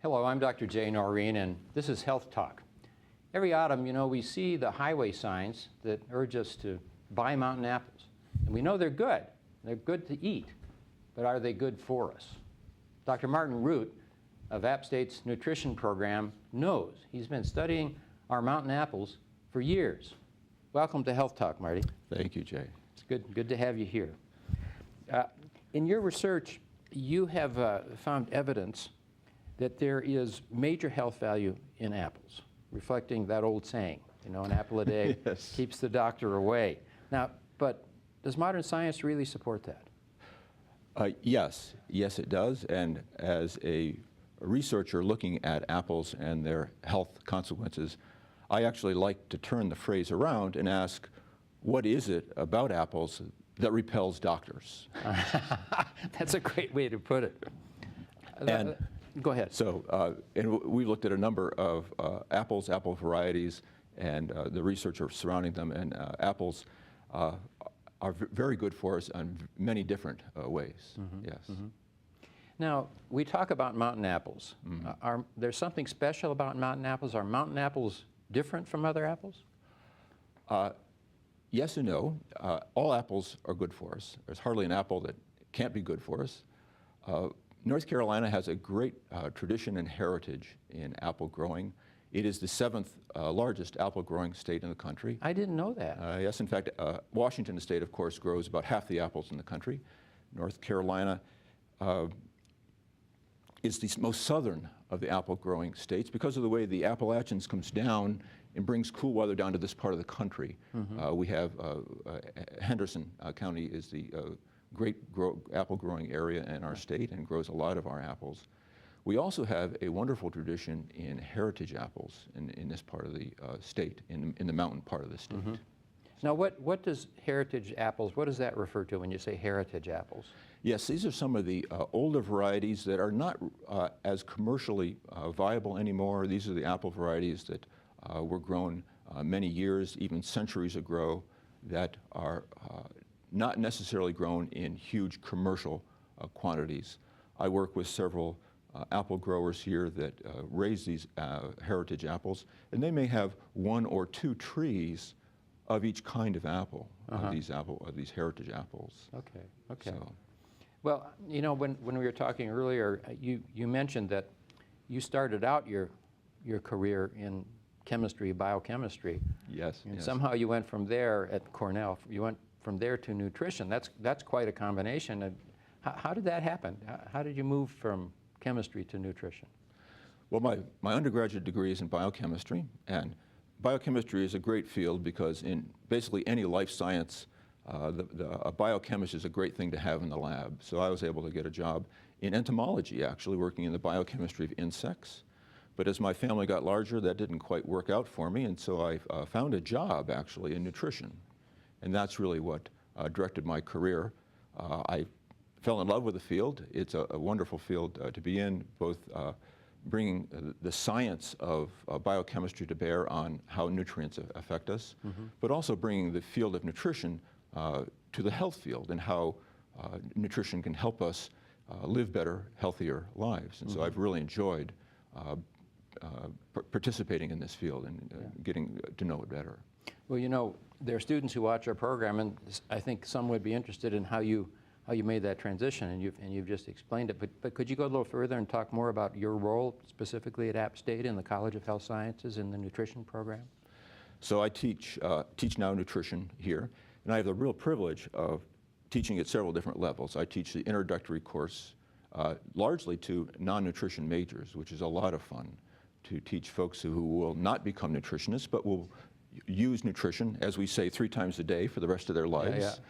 Hello, I'm Dr. Jay Noreen, and this is Health Talk. Every autumn, we see the highway signs that urge us to buy mountain apples. And we know they're good. They're good to eat. But are they good for us? Dr. Martin Root of App State's nutrition program knows. He's been studying our mountain apples for years. Welcome to Health Talk, Marty. Thank you, Jay. It's good to have you here. In your research, you have found evidence that there is major health value in apples, reflecting that old saying, an apple a day Yes. keeps the doctor away. Now, but does modern science really support that? Yes, it does. And as a researcher looking at apples and their health consequences, I actually like to turn the phrase around and ask, what is it about apples that repels doctors? That's a great way to put it. And go ahead. So, and we looked at a number of apples, apple varieties, and the research surrounding them. And apples are very good for us in many different ways. Mm-hmm. Yes. Mm-hmm. Now, we talk about mountain apples. Mm-hmm. There's something special about mountain apples? Are mountain apples different from other apples? Yes and no. All apples are good for us. There's hardly an apple that can't be good for us. North Carolina has a great tradition and heritage in apple growing. It is the 7th largest apple growing state in the country. I didn't know that. Yes, in fact, Washington state, of course, grows about half the apples in the country. North Carolina is the most southern of the apple growing states because of the way the Appalachians comes down and brings cool weather down to this part of the country. Mm-hmm. We have Henderson County is the great apple growing area in our state and grows a lot of our apples. We also have a wonderful tradition in heritage apples in this part of the state, in the mountain part of the state. Mm-hmm. Now, what does heritage apples, what does that refer to when you say heritage apples? Yes, these are some of the older varieties that are not as commercially viable anymore. These are the apple varieties that were grown many years, even centuries ago, that are not necessarily grown in huge commercial quantities. I work with several apple growers here that raise these heritage apples, and they may have 1 or 2 trees of each kind of apple, of these heritage apples. Okay, okay. So, well, when we were talking earlier, you mentioned that you started out your career in chemistry, biochemistry. yes. And yes. somehow you went from there at Cornell, you went from there to nutrition. That's quite a combination. And how did that happen? How did you move from chemistry to nutrition? Well, my undergraduate degree is in biochemistry, and biochemistry is a great field because in basically any life science, a biochemist is a great thing to have in the lab. So I was able to get a job in entomology, actually, working in the biochemistry of insects. But as my family got larger, that didn't quite work out for me, and so I found a job, actually, in nutrition. And that's really what directed my career. I fell in love with the field. It's a wonderful field to be in, both bringing the science of biochemistry to bear on how nutrients affect us, but also bringing the field of nutrition to the health field and how nutrition can help us live better, healthier lives. And so I've really enjoyed participating in this field and getting to know it better. Well, there are students who watch our program, and I think some would be interested in how you made that transition, and you've just explained it. But could you go a little further and talk more about your role specifically at App State in the College of Health Sciences in the nutrition program? So I teach now nutrition here, and I have the real privilege of teaching at several different levels. I teach the introductory course largely to non-nutrition majors, which is a lot of fun to teach folks who will not become nutritionists, but will use nutrition, as we say, 3 times a day for the rest of their lives.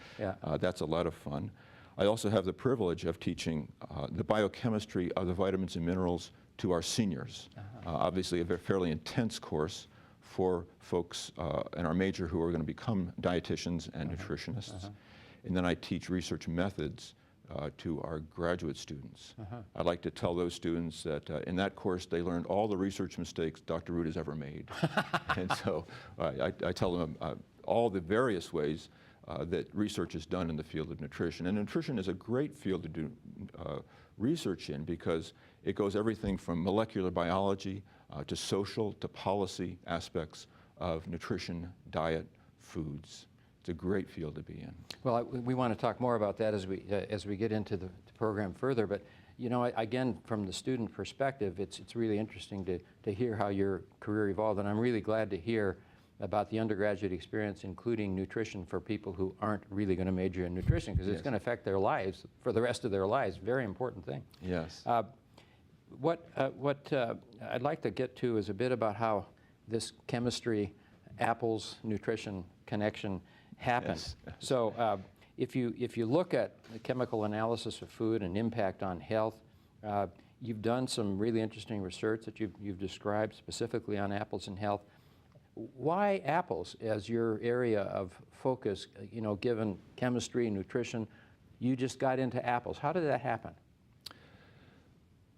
That's a lot of fun. I also have the privilege of teaching the biochemistry of the vitamins and minerals to our seniors. Obviously a fairly intense course for folks in our major who are going to become dietitians and nutritionists. And then I teach research methods to our graduate students. I'd like to tell those students that in that course they learned all the research mistakes Dr. Root has ever made. And so I tell them all the various ways that research is done in the field of nutrition. And nutrition is a great field to do research in because It goes everything from molecular biology to social to policy aspects of nutrition, diet, foods. It's a great field to be in. Well, we want to talk more about that as we get into the program further, but you know, again, from the student perspective, it's really interesting to hear how your career evolved, and I'm really glad to hear about the undergraduate experience, including nutrition for people who aren't really going to major in nutrition, because it's going to affect their lives for the rest of their lives. Very important thing. Yes. What I'd like to get to is a bit about how this chemistry, apples, nutrition connection happened. Yes. So if you look at the chemical analysis of food and impact on health, you've done some really interesting research that you've described specifically on apples and health. Why apples as your area of focus, you know, given chemistry, nutrition? You just got into apples. How did that happen?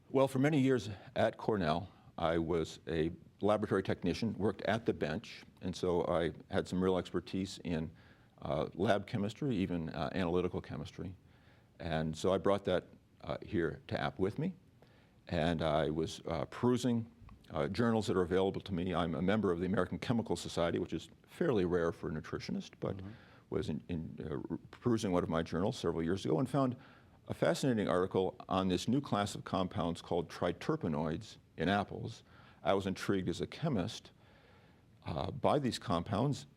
Well, for many years at Cornell, I was a laboratory technician, worked at the bench, and so I had some real expertise in lab chemistry, even analytical chemistry. And so I brought that here to App with me, and I was perusing journals that are available to me. I'm a member of the American Chemical Society, which is fairly rare for a nutritionist, but was perusing one of my journals several years ago and found a fascinating article on this new class of compounds called triterpenoids in apples. I was intrigued as a chemist by these compounds.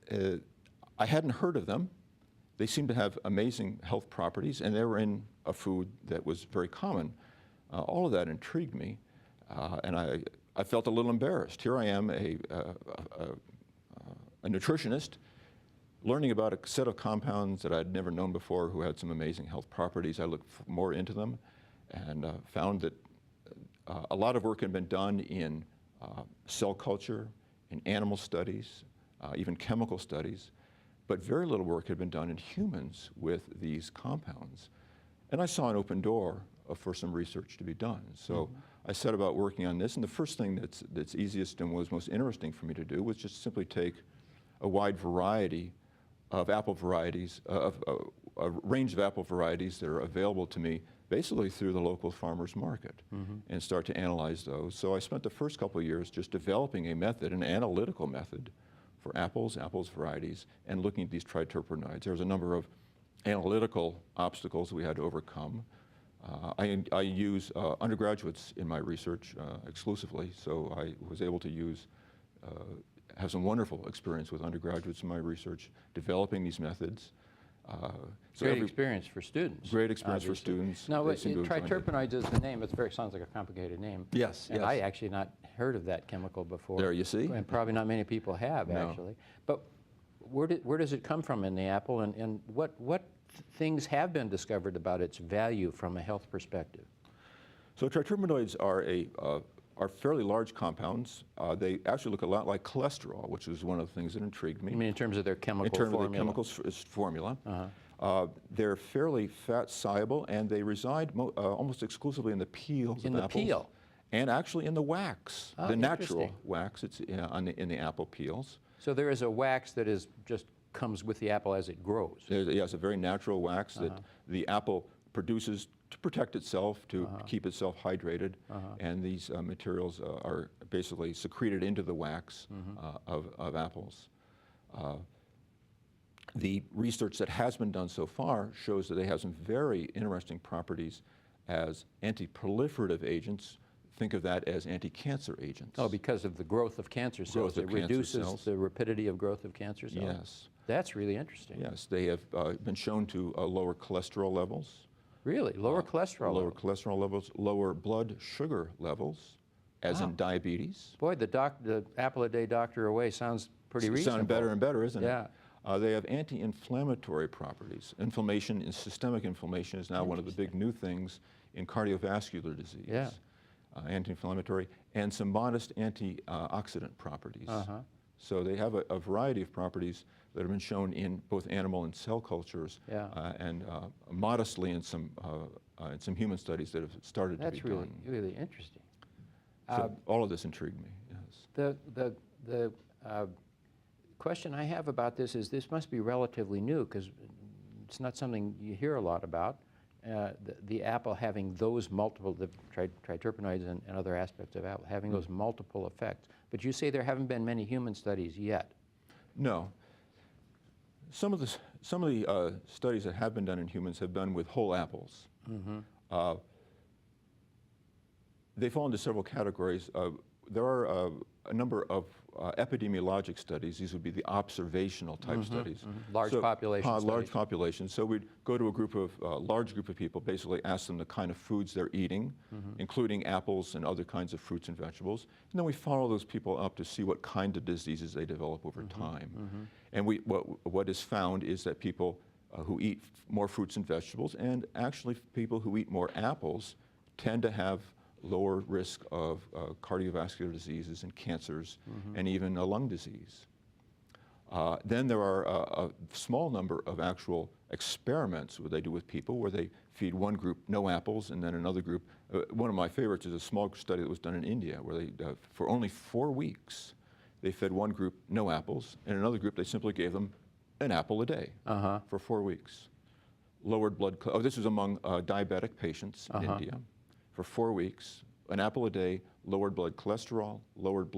I hadn't heard of them. They seemed to have amazing health properties, and they were in a food that was very common. All of that intrigued me, and I felt a little embarrassed. Here I am, a nutritionist, learning about a set of compounds that I'd never known before who had some amazing health properties. I looked more into them and found that a lot of work had been done in cell culture, in animal studies, even chemical studies, but very little work had been done in humans with these compounds. And I saw an open door for some research to be done. So I set about working on this, and the first thing that's easiest and was most interesting for me to do was just simply take a wide variety of apple varieties, a range of apple varieties that are available to me basically through the local farmer's market and start to analyze those. So I spent the first couple of years just developing a method, an analytical method for apples varieties, and looking at these triterpenoids. There was a number of analytical obstacles we had to overcome. I use undergraduates in my research exclusively, so I was able to have some wonderful experience with undergraduates in my research, developing these methods. Great experience for students. Great experience obviously. for students. Now, They seem to enjoy it. triterpenoids is the name. It sounds like a complicated name. Yes, And yes. I actually not heard of that chemical before. There you see. And probably not many people have, No. actually. But where does it come from in the apple, and what things have been discovered about its value from a health perspective? So triterpenoids are fairly large compounds. They actually look a lot like cholesterol, which is one of the things that intrigued me. I mean, in terms of their chemical In terms formula? of the chemical formula. They're fairly fat-soluble, and they reside almost exclusively in the peels In of the apples. peel? And actually in the wax, Oh, the natural interesting. wax. It's in the apple peels. So there is a wax that just comes with the apple as it grows. Yes, a very natural wax that the apple produces to protect itself, to keep itself hydrated, and these materials are basically secreted into the wax of apples. The research that has been done so far shows that they have some very interesting properties as anti-proliferative agents. Think of that as anti-cancer agents. Oh, because of the growth of cancer cells. Growth of It cancer reduces cells. the rapidity of growth of cancer cells. Yes. That's really interesting. Yes, they have been shown to lower cholesterol levels. Really? Lower cholesterol Lower levels? cholesterol levels, lower blood sugar levels, as in diabetes. Boy, the apple a day doctor away sounds pretty reasonable. Sound better and better, isn't Yeah. it? They have anti-inflammatory properties. Inflammation, and systemic inflammation, is now one of the big new things in cardiovascular disease. Yeah. Anti-inflammatory, and some modest antioxidant properties. So they have a variety of properties that have been shown in both animal and cell cultures, Yeah. and modestly in some human studies that have started to be That's really, done. really interesting. So all of this intrigued me. Yes. The question I have about this is this must be relatively new because it's not something you hear a lot about. the apple having those multiple, the triterpenoids and other aspects of apple, having those multiple effects. But you say there haven't been many human studies yet. No. Some of the studies that have been done in humans have been with whole apples. They fall into several categories. There are a number of epidemiologic studies. These would be the observational type studies. Large population studies. Large populations. So we'd go to a large group of people, basically ask them the kind of foods they're eating, including apples and other kinds of fruits and vegetables. And then we follow those people up to see what kind of diseases they develop over time. And what is found is that people who eat more fruits and vegetables, and actually people who eat more apples, tend to have lower risk of cardiovascular diseases and cancers, and even a lung disease. Then there are a small number of actual experiments where they do with people, where they feed one group no apples, and then another group. One of my favorites is a small study that was done in India, where they, for only 4 weeks, they fed one group no apples, and another group they simply gave them an apple a day for 4 weeks. Lowered blood. This was among diabetic patients in India. For 4 weeks, an apple a day lowered blood cholesterol, lowered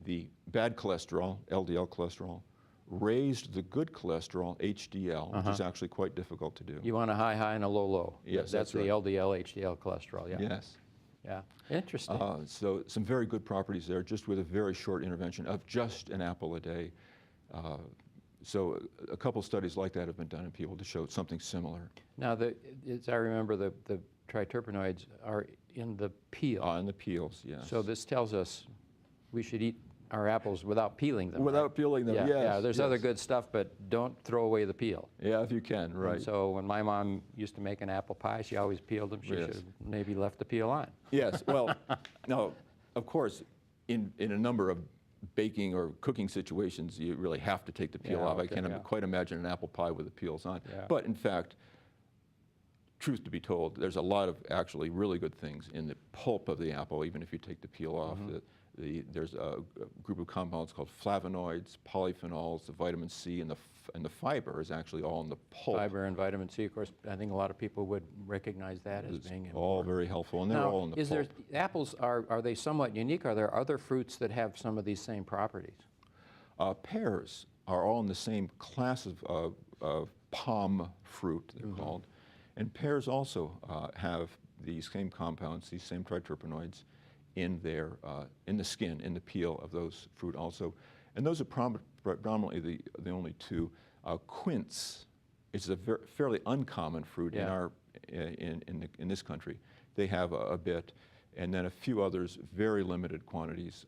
the bad cholesterol, LDL cholesterol, raised the good cholesterol, HDL, which is actually quite difficult to do. You want a high and a low. Yes, that's right. the LDL, HDL cholesterol. Yeah. Yes. Yeah. Interesting. So some very good properties there, just with a very short intervention of just an apple a day. So a couple studies like that have been done in people to show something similar. Now, as I remember, the triterpenoids are in the peel. In the peels, yes. So this tells us we should eat our apples without peeling them. Without peeling them, yes. Yeah, there's other good stuff, but don't throw away the peel. Yeah, if you can, right. And so when my mom used to make an apple pie, she always peeled them. She should have maybe left the peel on. Yes, well, now, of course, in a number of baking or cooking situations, you really have to take the peel off. I can't quite imagine an apple pie with the peels on. Yeah. But in fact, truth to be told, there's a lot of actually really good things in the pulp of the apple, even if you take the peel off. There's a group of compounds called flavonoids, polyphenols, the vitamin C, and the fiber is actually all in the pulp. Fiber and vitamin C, of course, I think a lot of people would recognize that as being important. All very helpful, and they're all in the pulp. Apples, are they somewhat unique? Are there other fruits that have some of these same properties? Pears are all in the same class of palm fruit, they're called. And pears also have these same compounds, these same triterpenoids in the skin, in the peel of those fruit also. And those are predominantly the only two. Quince is a fairly uncommon fruit in this country. They have a bit, and then a few others, very limited quantities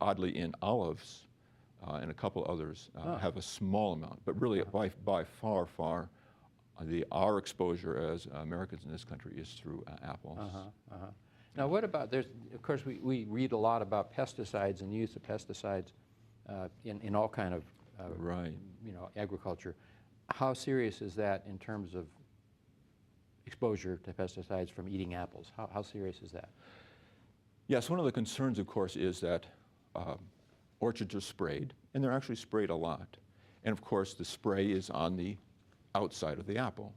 oddly in olives, and a couple others have a small amount, but really by far, our exposure as Americans in this country is through apples. Now, what about, of course, we read a lot about pesticides and the use of pesticides in all kind of agriculture. How serious is that in terms of exposure to pesticides from eating apples? How serious is that? Yes, one of the concerns, of course, is that orchards are sprayed, and they're actually sprayed a lot. And of course, the spray is on the outside of the apple.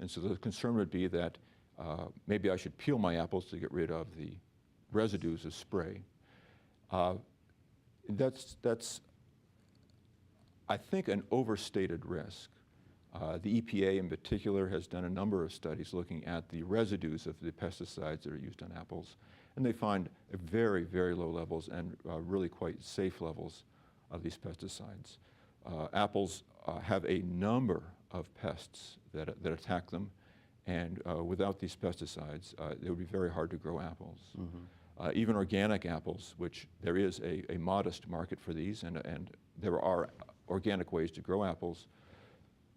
And so the concern would be that maybe I should peel my apples to get rid of the residues of spray. That's I think, an overstated risk. The EPA in particular has done a number of studies looking at the residues of the pesticides that are used on apples, and they find very, very low levels and really quite safe levels of these pesticides. Apples have a number of pests that attack them, and without these pesticides, it would be very hard to grow apples. Even organic apples, which there is a modest market for these, and there are organic ways to grow apples,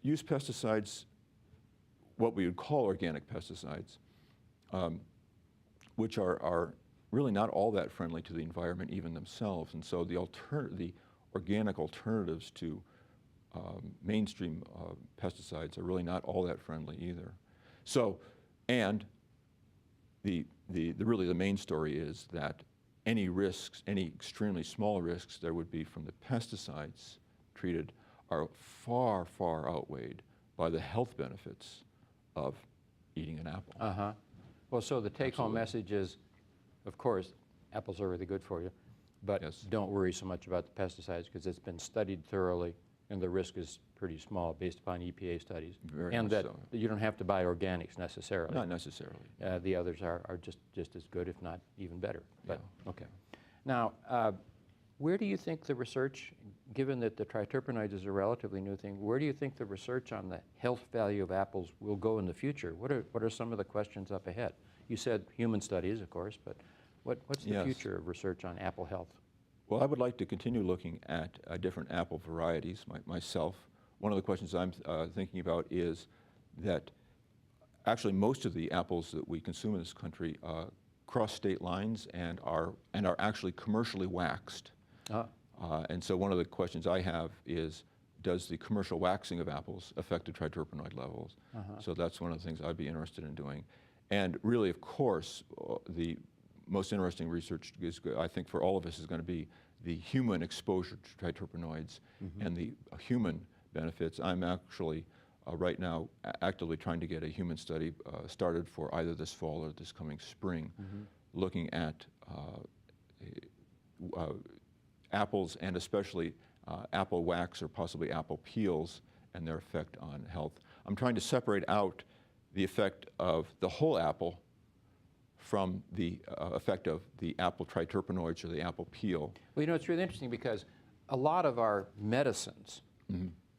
use pesticides, what we would call organic pesticides, which are really not all that friendly to the environment even themselves. And so the organic alternatives to mainstream pesticides are really not all that friendly either. So, and really the main story is that any risks, any extremely small risks there would be from the pesticides treated are far, far outweighed by the health benefits of eating an apple. Uh-huh. Well, so the take-home Absolutely. message is, of course, apples are really good for you, but Yes. don't worry so much about the pesticides because it's been studied thoroughly and the risk is pretty small based upon EPA studies. Very and much that so. you don't have to buy organics necessarily. Not necessarily. The others are just as good, if not even better. But, Yeah. okay. Now, where do you think the research, given that the triterpenoids is a relatively new thing, where do you think the research on the health value of apples will go in the future? What are some of the questions up ahead? You said human studies, of course, but what's the Yes. future of research on apple health? Well, I would like to continue looking at different apple varieties myself. One of the questions I'm thinking about is that actually most of the apples that we consume in this country cross state lines and are actually commercially waxed. Ah, And so one of the questions I have is, does the commercial waxing of apples affect the triterpenoid levels? So that's one of the things I'd be interested in doing. And really, of course, the most interesting research is, I think, for all of us is going to be the human exposure to triterpenoids and the human benefits. I'm actually right now actively trying to get a human study started for either this fall or this coming spring, looking at apples and especially apple wax or possibly apple peels and their effect on health. I'm trying to separate out the effect of the whole apple from the effect of the apple triterpenoids or the apple peel. well, you know, it's really interesting because a lot of our medicines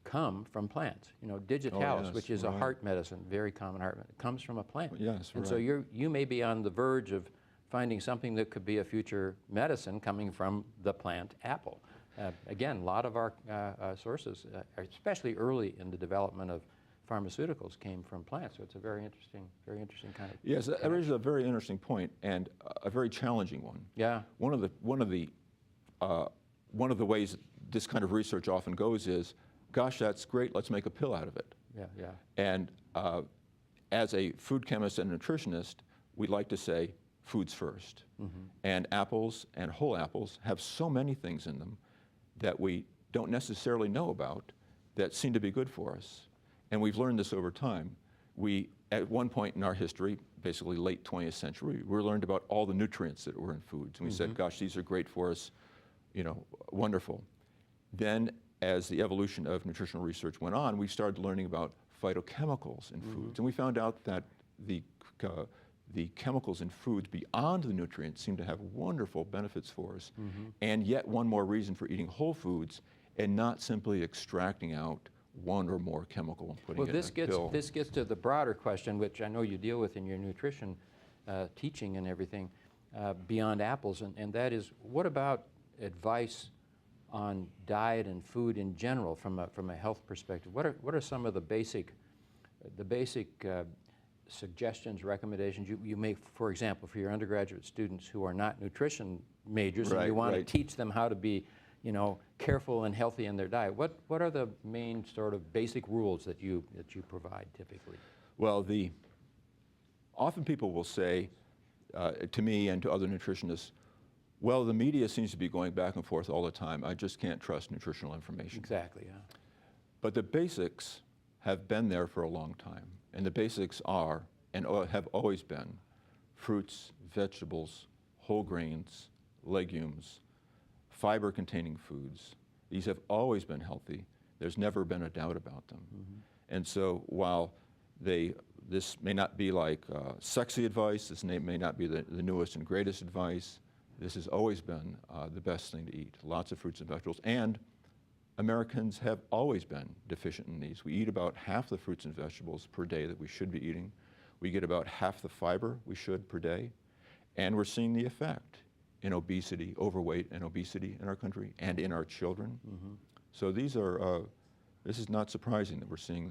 come from plants. You know, digitalis, yes, which is a right. heart medicine, very common heart medicine, comes from a plant. Yes, And so right. you may be on the verge of finding something that could be a future medicine coming from the plant apple. Again, a lot of our sources, especially early in the development of pharmaceuticals, came from plants. So it's a very interesting kind of. Yes, that raises a very interesting point and a very challenging one. Yeah. One of the ways this kind of research often goes is, gosh, that's great, let's make a pill out of it. Yeah, yeah. And as a food chemist and nutritionist, we like to say foods first. And apples and whole apples have so many things in them that we don't necessarily know about that seem to be good for us. And we've learned this over time. We, at one point in our history, basically late 20th century, we learned about all the nutrients that were in foods. And we said, gosh, these are great for us, you know, wonderful. Then as the evolution of nutritional research went on, we started learning about phytochemicals in foods. And we found out that the chemicals in foods beyond the nutrients seem to have wonderful benefits for us. And yet one more reason for eating whole foods and not simply extracting out one or more chemical and putting Well, it in a pill. this gets to the broader question, which I know you deal with in your nutrition teaching and everything, beyond apples, and that is, what about advice on diet and food in general from a health perspective? What are some of the basic suggestions, recommendations you make, for example, for your undergraduate students who are not nutrition majors and you want to teach them how to be, you know, careful and healthy in their diet? What are the main sort of basic rules that you provide typically? Well, often people will say to me and to other nutritionists, well, the media seems to be going back and forth all the time. I just can't trust nutritional information. Exactly, yeah. But the basics have been there for a long time. And the basics are, and have always been, fruits, vegetables, whole grains, legumes, fiber-containing foods. These have always been healthy. There's never been a doubt about them. And so while this may not be like sexy advice, this may not be the newest and greatest advice, this has always been the best thing to eat. Lots of fruits and vegetables. And Americans have always been deficient in these. We eat about half the fruits and vegetables per day that we should be eating. We get about half the fiber we should per day. And we're seeing the effect in obesity, overweight and obesity in our country and in our children. So this is not surprising that we're seeing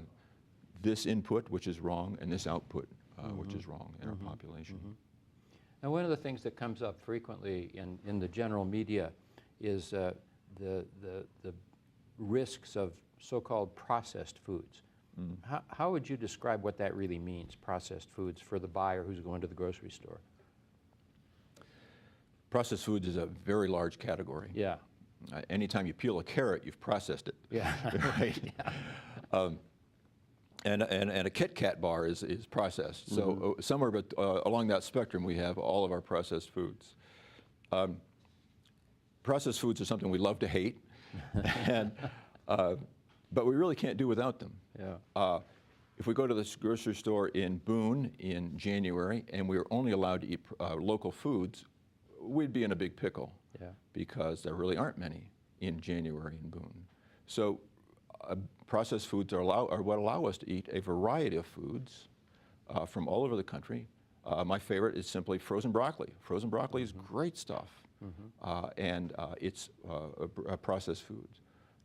this input, which is wrong, and this output, which is wrong in our population. And one of the things that comes up frequently in the general media is the risks of so-called processed foods. How would you describe what that really means, processed foods, for the buyer who's going to the grocery store? Processed foods is a very large category. Yeah. Anytime you peel a carrot, you've processed it. Yeah. Right? Yeah. and a Kit Kat bar is processed. So somewhere but along that spectrum, we have all of our processed foods. Processed foods are something we love to hate, and but we really can't do without them. Yeah. If we go to the grocery store in Boone in January and we were only allowed to eat local foods, we'd be in a big pickle. Yeah. Because there really aren't many in January in Boone. So processed foods are what allow us to eat a variety of foods from all over the country. My favorite is simply frozen broccoli. Frozen broccoli is great stuff, and it's a processed food.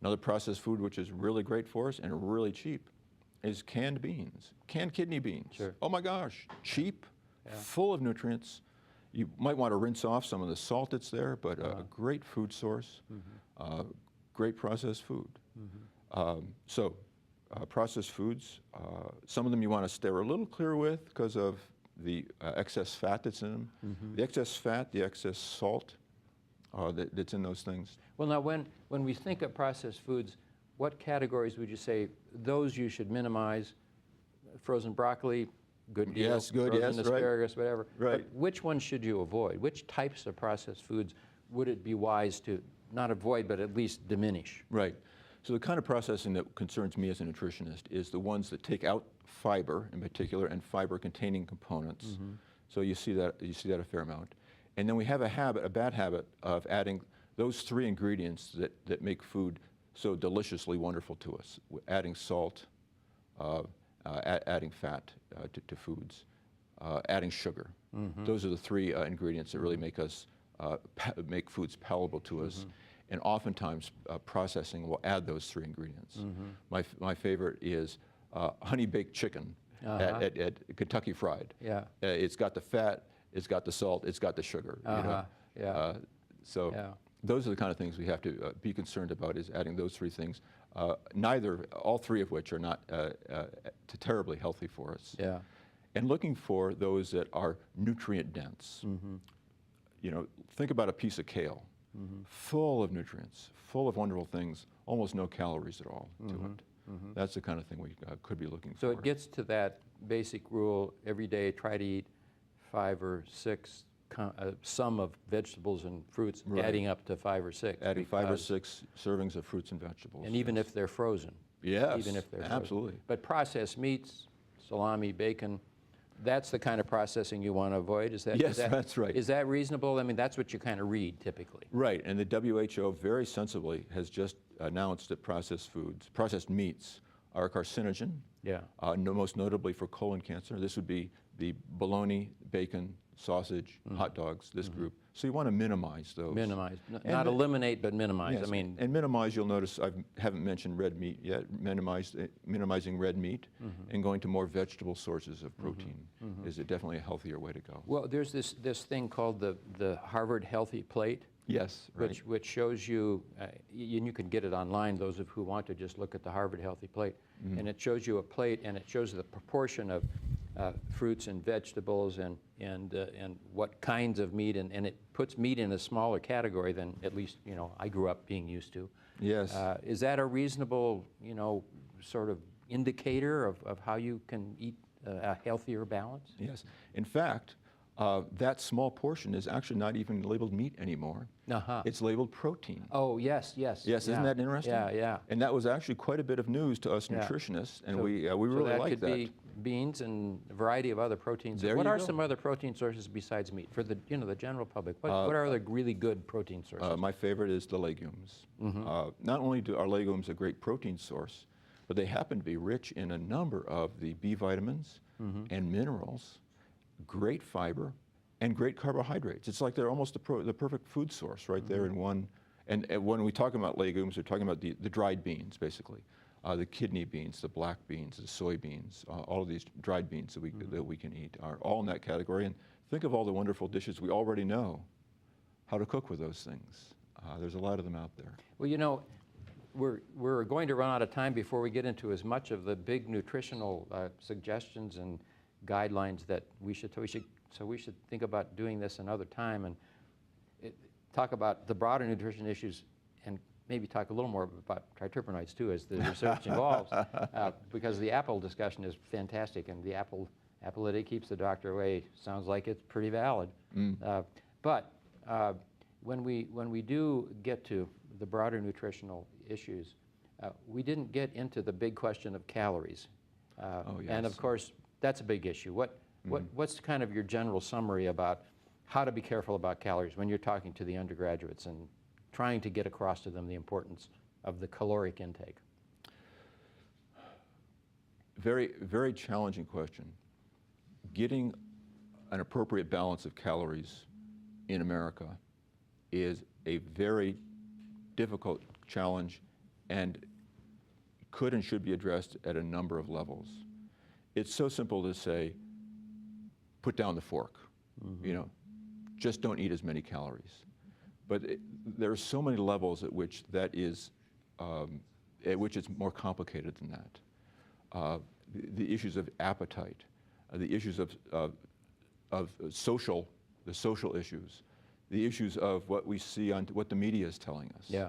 Another processed food which is really great for us and really cheap is canned beans, canned kidney beans. Sure. Oh my gosh, cheap, full of nutrients. You might want to rinse off some of the salt that's there, but a great food source, great processed food. Processed foods, some of them you want to steer a little clear with because of the excess fat that's in them. The excess fat, the excess salt that's in those things. Well, now, when we think of processed foods, what categories would you say those you should minimize? Frozen broccoli, good deal. Yes, good, Frozen yes, asparagus, whatever. Right. But which ones should you avoid? Which types of processed foods would it be wise to not avoid, but at least diminish? Right. So the kind of processing that concerns me as a nutritionist is the ones that take out fiber in particular and fiber-containing components. So you see that a fair amount. And then we have a bad habit of adding those three ingredients that make food so deliciously wonderful to us. Adding salt, adding fat to foods, adding sugar. Those are the three ingredients that really make us make foods palatable to us. And oftentimes processing will add those three ingredients. My favorite is honey baked chicken at Kentucky Fried. Yeah. It's got the fat, it's got the salt, it's got the sugar. You know? Yeah. Those are the kind of things we have to be concerned about, is adding those three things. All three of which are not terribly healthy for us. Yeah. And looking for those that are nutrient dense. You know, think about a piece of kale, full of nutrients, full of wonderful things, almost no calories at all to it. That's the kind of thing we could be looking for. So it gets to that basic rule: every day try to eat 5 or 6 sum of vegetables and fruits, adding up to 5 or 6. Adding 5 or 6 servings of fruits and vegetables. And even if they're frozen. Yes, even if they're absolutely. Frozen. But processed meats, salami, bacon, that's the kind of processing you want to avoid? Is that, Yes, that's right. Is that reasonable? I mean, that's what you kind of read typically. Right, and the WHO very sensibly has just announced that processed meats are a carcinogen. Yeah. Most notably for colon cancer. This would be the bologna, bacon, sausage, hot dogs, this group. So you want to minimize those. Minimize, not eliminate, but minimize. Yes, I mean, and minimize, you'll notice I haven't mentioned red meat yet. Minimizing red meat and going to more vegetable sources of protein is definitely a healthier way to go. well, there's this thing called the Harvard Healthy Plate. Yes, right. Which shows you, and you can get it online, those of who want to just look at the Harvard Healthy Plate, and it shows you a plate, and it shows the proportion of fruits and vegetables and what kinds of meat, and it puts meat in a smaller category than at least I grew up being used to. Yes. Is that a reasonable sort of indicator of how you can eat a healthier balance? Yes. In fact, that small portion is actually not even labeled meat anymore. It's labeled protein. Oh, yes. Yes, yeah. isn't that interesting? Yeah. And that was actually quite a bit of news to us nutritionists, and we really like that. So that could be beans and a variety of other proteins. There what you are go. some other protein sources besides meat for the general public? What are the really good protein sources? My favorite is the legumes. Not only are legumes a great protein source, but they happen to be rich in a number of the B vitamins and minerals, great fiber, and great carbohydrates. It's like they're almost the perfect food source right there in one. And when we talk about legumes, we're talking about the dried beans, basically. The kidney beans, the black beans, the soybeans, all of these dried beans that we can eat are all in that category. And think of all the wonderful dishes we already know how to cook with those things. There's a lot of them out there. Well, we're going to run out of time before we get into as much of the big nutritional suggestions and guidelines that we should think about doing this another time and talk about the broader nutrition issues and maybe talk a little more about triterpenoids too as the research evolves, because the apple discussion is fantastic, and the apple a day keeps the doctor away sounds like it's pretty valid. But when we do get to the broader nutritional issues, we didn't get into the big question of calories. And of course, that's a big issue. What's kind of your general summary about how to be careful about calories when you're talking to the undergraduates and trying to get across to them the importance of the caloric intake? Very, very challenging question. Getting an appropriate balance of calories in America is a very difficult challenge and could and should be addressed at a number of levels. It's so simple to say, put down the fork, you know, just don't eat as many calories. But there are so many levels at which that is, at which it's more complicated than that. The issues of appetite, the issues of social issues, the issues of what we see on what the media is telling us. Yeah.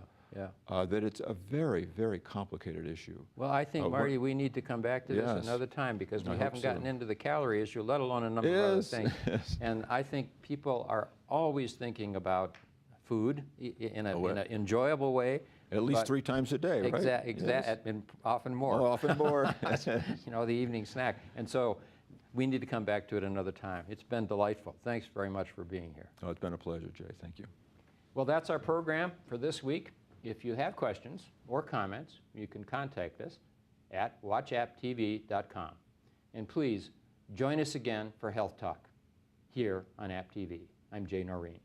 That it's a very, very complicated issue. Well, I think, Marty, we need to come back to this another time, because we haven't gotten into the calorie issue, let alone a number of other things. And I think people are always thinking about food in an enjoyable way. At least 3 times a day, right? Exactly, and often more. Oh, often more. You know, the evening snack. And so we need to come back to it another time. It's been delightful. Thanks very much for being here. Oh, it's been a pleasure, Jay. Thank you. Well, that's our program for this week. If you have questions or comments, you can contact us at watchapptv.com. And please join us again for Health Talk here on App TV. I'm Jay Noreen.